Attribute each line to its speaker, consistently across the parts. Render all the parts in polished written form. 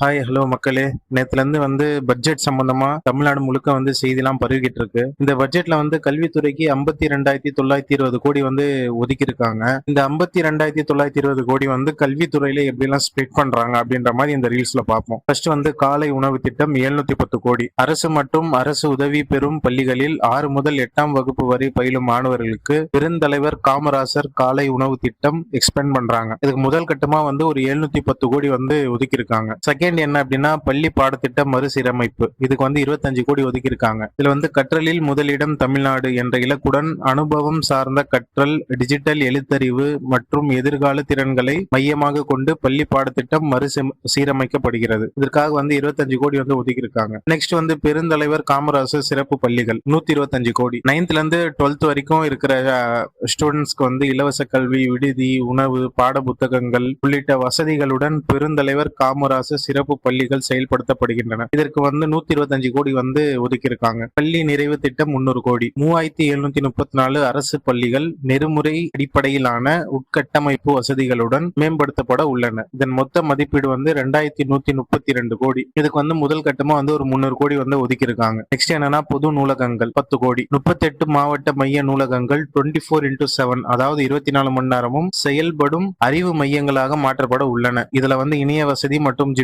Speaker 1: Hi hello மக்களே. நேத்துல இருந்து பட்ஜெட் சம்பந்தமா தமிழ்நாடு முழுக்க செய்திலாம் பரவிக்கிட்டு இருக்கு. இந்த பட்ஜெட்ல கல்வித்துறைக்கு 52,920 கோடி ஒதுக்கி இருக்காங்க. இந்த 52,920 கோடி கல்வித்துறையில எப்படி எல்லாம் ஸ்பெண்ட் பண்றாங்க அப்படின்ற மாதிரி இந்த ரீல்ஸ்ல பார்ப்போம். ஃபர்ஸ்ட் காலை உணவு திட்டம் 710 கோடி. அரசு மற்றும் அரசு உதவி பெறும் பள்ளிகளில் 6 முதல் 8ஆம் வகுப்பு வரை பயிலும் மாணவர்களுக்கு பெருந்தலைவர் காமராசர் காலை உணவு திட்டம் எக்ஸ்பெண்ட் பண்றாங்க. இதுக்கு முதல் கட்டமா ஒரு 710 கோடி ஒதுக்கி இருக்காங்க. செகண்ட் என்ன அப்படின்னா பள்ளி பாடத்திட்ட மறுசீரமைப்பு. இதுக்கு 25 கோடி ஒதுக்கி இருக்காங்க. இதுல கற்றலில் முதலிடம் தமிழ்நாடு என்ற இலக்குடன் அனுபவம் சார்ந்த கற்றல், டிஜிட்டல் எழுத்தறிவு மற்றும் எதிர்கால திறன்களை மையமாக கொண்டு பள்ளி பாடத்திட்டம் மறுசீரமைக்கப்படுகிறது. இதற்காக 25 கோடி ஒதுக்கி இருக்காங்க. நெக்ஸ்ட் பெருந்தலைவர் காமராசர் சிறப்பு பள்ளிகள் 125 கோடி. 9th இருந்து 12th வரைக்கும் இருக்கிற ஸ்டூடெண்ட்ஸ்க்கு இலவச கல்வி, விடுதி, உணவு, பாட புத்தகங்கள் உள்ளிட்ட வசதிகளுடன் பெருந்தலைவர் காமராசர் சிறப்பு பள்ளிகள் செயல்படுத்தப்படுகின்றன. இதற்கு 125 கோடி ஒதுக்கி இருக்காங்க. பள்ளி நிறைவு திட்டம் 300 கோடி. 3734 அரசு பள்ளிகள் நெறிமுறை அடிப்படையிலான உட்கட்டமைப்பு வசதிகளுடன் மேம்படுத்தப்பட உள்ளன. இதன் மொத்த மதிப்பீடு 2132 கோடி. இதுக்கு முதல் கட்டமா ஒரு 300 கோடி ஒதுக்கி இருக்காங்க. நெக்ஸ்ட் என்னன்னா பொது நூலகங்கள் 10 கோடி. 38 மாவட்ட மைய நூலகங்கள் 24x7 அதாவது 24 மணி நேரமும் செயல்படும் அறிவு மையங்களாக மாற்றப்பட உள்ளன. இதுல இணைய வசதி மற்றும்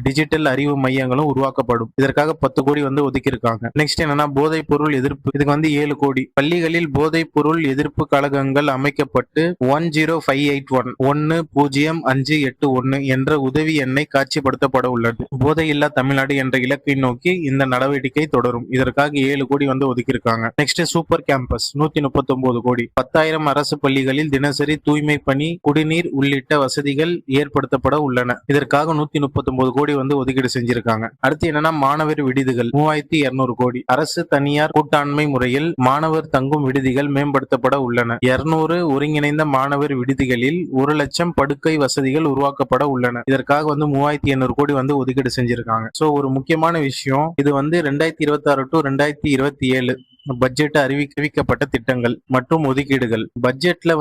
Speaker 1: டிஜிட்டல் அறிவு மையங்களும் உருவாக்கப்படும். இதற்காக 10 கோடி ஒதுக்கி இருக்காங்க. நெக்ஸ்ட் என்னன்னா போதைப் பொருள் எதிர்ப்பு. இதுக்கு 7 கோடி. பள்ளிகளில் போதைப் பொருள் எதிர்ப்பு கழகங்கள் அமைக்கப்பட்டு 10581 என்ற உதவி எண்ணை காட்சிப்படுத்தப்பட உள்ளது. போதையில்லா தமிழ்நாடு என்ற இலக்கை நோக்கி இந்த நடவடிக்கை தொடரும். இதற்காக 7 கோடி ஒதுக்கி இருக்காங்க. நெக்ஸ்ட் சூப்பர் கேம்பஸ் 139 கோடி. 10,000 அரசு பள்ளிகளில் தினசரி தூய்மை பணி, குடிநீர் உள்ளிட்ட வசதிகள் ஏற்படுத்தப்பட உள்ளன. இதற்காக 139 கோடி ஒதுக்கீடு செஞ்சிருக்காங்க. அடுத்து என்னன்னா மாணவர் விடுதிகள் 3200 கோடி. அரசு தனியார் கூட்டாண்மை முறையில் மாணவர் தங்கும் விடுதிகள் மேம்படுத்தப்பட உள்ளன. 200 ஒருங்கிணைந்த மாணவர் விடுதிகளில் 1 லட்சம் படுக்கை வசதிகள் உருவாக்கப்பட உள்ளன. இதற்காக 3800 கோடி ஒதுக்கீடு செஞ்சிருக்காங்க. சோ ஒரு முக்கியமான விஷயம், இது 2026 to 2027 பட்ஜெட் அறிவிக்கப்பட்ட திட்டங்கள் மற்றும் ஒதுக்கீடுகள். பட்ஜெட்ல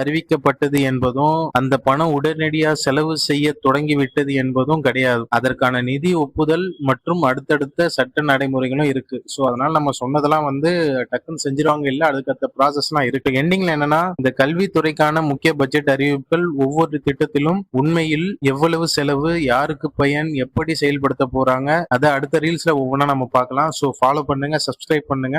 Speaker 1: அறிவிக்கப்பட்டது என்பதும் அந்த பணம் உடனடியா செலவு செய்ய தொடங்கிவிட்டது என்பதும் கிடையாது. அதற்கான நிதி ஒப்புதல் மற்றும் அடுத்தடுத்த சட்ட நடைமுறைகளும் இருக்கு. சோ அதனால நம்ம சொன்னதெல்லாம் டக்குன்னு செஞ்சிருவாங்க இல்ல, அதுக்கடுத்த ப்ராசஸ் எல்லாம் இருக்கு. எண்டிங்ல என்னன்னா இந்த கல்வித்துறைக்கான முக்கிய பட்ஜெட் அறிவிப்புகள் ஒவ்வொரு திட்டத்திலும் உண்மையில் எவ்வளவு செலவு, யாருக்கு பயன், எப்படி செயல்படுத்த போறாங்க, அதை அடுத்த ரீல்ஸ்ல ஒவ்வொன்றா நம்ம பார்க்கலாம். சோ ஃபாலோ பண்ணுங்க, சப்ஸ்கிரைப் பண்ணுங்க.